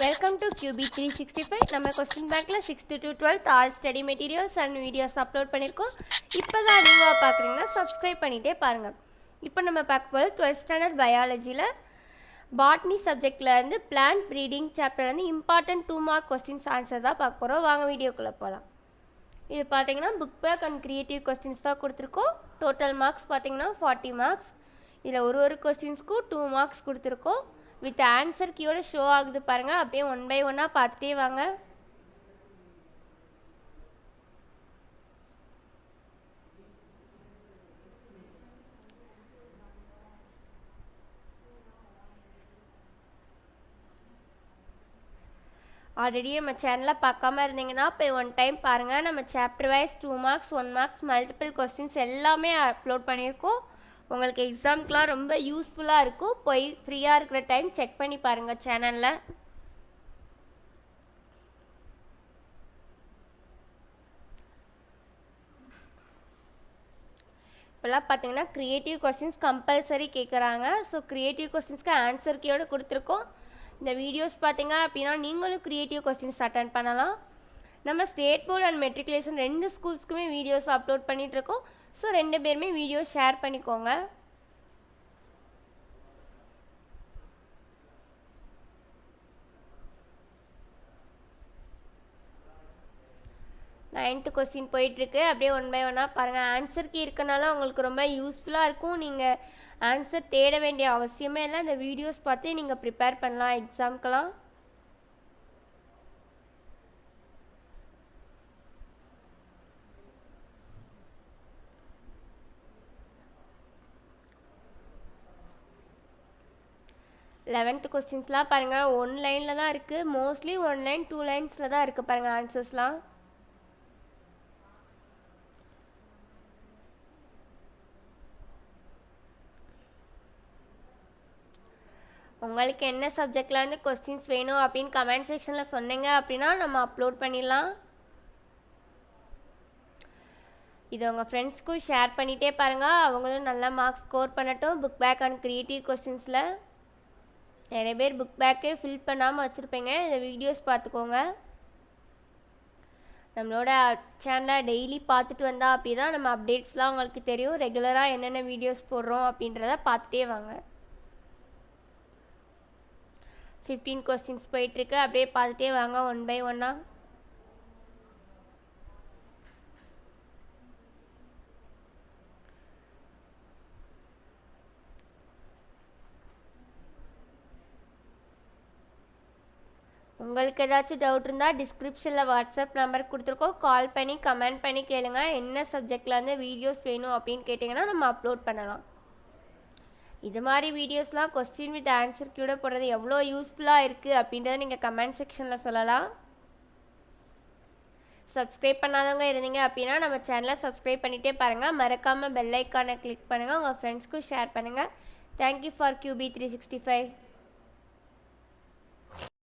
Welcome to QB365. நம்ம question பேங்க்ல 6th to 12th all study materials and videos upload பண்ணியிருக்கோம். இப்போ தான் நீங்கள் பார்க்குறீங்கன்னா சப்ஸ்கிரைப் பண்ணிகிட்டே பாருங்கள். இப்போ நம்ம பார்க்க போகிறது 12th ஸ்டாண்டர்ட் பயாலஜியில் பாட்னி சப்ஜெக்டில் இருந்து பிளான்ட் ப்ரீடிங் சாப்டர்லேருந்து இம்பார்ட்டன்ட் 2 மார்க் கொஸ்டின்ஸ் ஆன்சர் தான் பார்க்க போகிறோம். வாங்க வீடியோக்குள்ளே போகலாம். இது பார்த்தீங்கன்னா book back and creative questions தான் கொடுத்துருக்கோம். டோட்டல் மார்க்ஸ் பார்த்தீங்கன்னா 40 மார்க்ஸ். இதில் ஒரு கொஸ்டின்ஸ்க்கும் 2 மார்க்ஸ் கொடுத்துருக்கோம். வித் ஆன்சர் கீயோட ஷோ ஆகுது பாருங்கள். அப்படியே 1 by 1 பார்த்துட்டே வாங்க. ஆல்ரெடி நம்ம சேனலில் பார்க்காம இருந்தீங்கன்னா இப்போ 1 டைம் பாருங்கள். நம்ம chapter wise 2 marks 1 marks multiple questions எல்லாமே அப்லோட் பண்ணியிருக்கோம். உங்களுக்கு எக்ஸாம்க்கெலாம் ரொம்ப யூஸ்ஃபுல்லாக இருக்கும். போய் ஃப்ரீயாக இருக்கிற டைம் செக் பண்ணி பாருங்கள் சேனலில். இப்போல்லாம் பார்த்தீங்கன்னா க்ரியேட்டிவ் கொஸ்டின்ஸ் கம்பல்சரி கேட்குறாங்க. ஸோ க்ரியேட்டிவ் கொஸ்டின்ஸ்க்கு ஆன்சர் கீயோடு கொடுத்துருக்கோம். இந்த வீடியோஸ் பார்த்தீங்க அப்படின்னா நீங்களும் க்ரியேட்டிவ் கொஸ்டின்ஸ் அட்டன் பண்ணலாம். நம்ம ஸ்டேட் போர்டு அண்ட் மெட்ரிகுலேஷன் 2 ஸ்கூல்ஸ்க்குமே வீடியோஸ் அப்லோட் பண்ணிகிட்ருக்கோம். ஸோ 2 பேருமே வீடியோ ஷேர் பண்ணிக்கோங்க. நைன்த்து கொஸ்டின் போயிட்டுருக்கு. அப்படியே 1 by 1 பாருங்கள். ஆன்சர் கீ இருக்கனால உங்களுக்கு ரொம்ப யூஸ்ஃபுல்லாக இருக்கும். நீங்கள் ஆன்சர் தேட வேண்டிய அவசியமே இல்லை. இந்த வீடியோஸ் பார்த்து நீங்கள் ப்ரிப்பேர் பண்ணலாம் எக்ஸாம்க்கெலாம். லெவன்த்து கொஸ்டின்ஸ்லாம் பாருங்கள் 1 லைனில் தான் இருக்குது. மோஸ்ட்லி 1 லைன் 2 லைன்ஸில் தான் இருக்குது பாருங்கள் ஆன்சர்ஸ்லாம். உங்களுக்கு என்ன சப்ஜெக்ட்லேருந்து கொஸ்டின்ஸ் வேணும் அப்படின்னு கமெண்ட் செக்ஷனில் சொன்னீங்க அப்படின்னா நம்ம அப்லோட் பண்ணிடலாம். இது உங்கள் ஃப்ரெண்ட்ஸ்க்கும் ஷேர் பண்ணிகிட்டே பாருங்கள். அவங்களும் நல்லா மார்க்ஸ் ஸ்கோர் பண்ணட்டும். புக் பேக் அண்ட் க்ரியேட்டிவ் கொஸ்டின்ஸில் நிறைய பேர் புக் பேக்கே ஃபில் பண்ணாமல் வச்சுருப்பீங்க. இந்த வீடியோஸ் பார்த்துக்கோங்க. நம்மளோட சேனலை டெய்லி பார்த்துட்டு வந்தால் அப்படி தான் நம்ம அப்டேட்ஸ்லாம் உங்களுக்கு தெரியும். ரெகுலராக என்னென்ன வீடியோஸ் போடுறோம் அப்படின்றத பார்த்துட்டே வாங்க. 15 கொஸ்டின்ஸ் போயிட்டுருக்கு. அப்படியே பார்த்துட்டே வாங்க 1 by 1. உங்களுக்கு ஏதாச்சும் டவுட் இருந்தால் டிஸ்கிரிப்ஷனில் வாட்ஸ்அப் நம்பர் கொடுத்துருக்கோம். கால் பண்ணி கமெண்ட் பண்ணி கேளுங்க. என்ன சப்ஜெக்ட்லேருந்து வீடியோஸ் வேணும் அப்படின்னு கேட்டிங்கன்னா நம்ம அப்லோட் பண்ணலாம். இது மாதிரி வீடியோஸ்லாம் கொஸ்டின் வித் ஆன்சர் கீயோட போடுறது எவ்வளோ யூஸ்ஃபுல்லாக இருக்குது அப்படின்றத நீங்கள் கமெண்ட் செக்ஷனில் சொல்லலாம். சப்ஸ்கிரைப் பண்ணாதவங்க இருந்தீங்க அப்படின்னா நம்ம சேனலை சப்ஸ்கிரைப் பண்ணிகிட்டே பாருங்கள். மறக்காமல் பெல் ஐக்கானை கிளிக் பண்ணுங்கள். உங்கள் ஃப்ரெண்ட்ஸ்க்கும் ஷேர் பண்ணுங்கள். Thank you for QB365.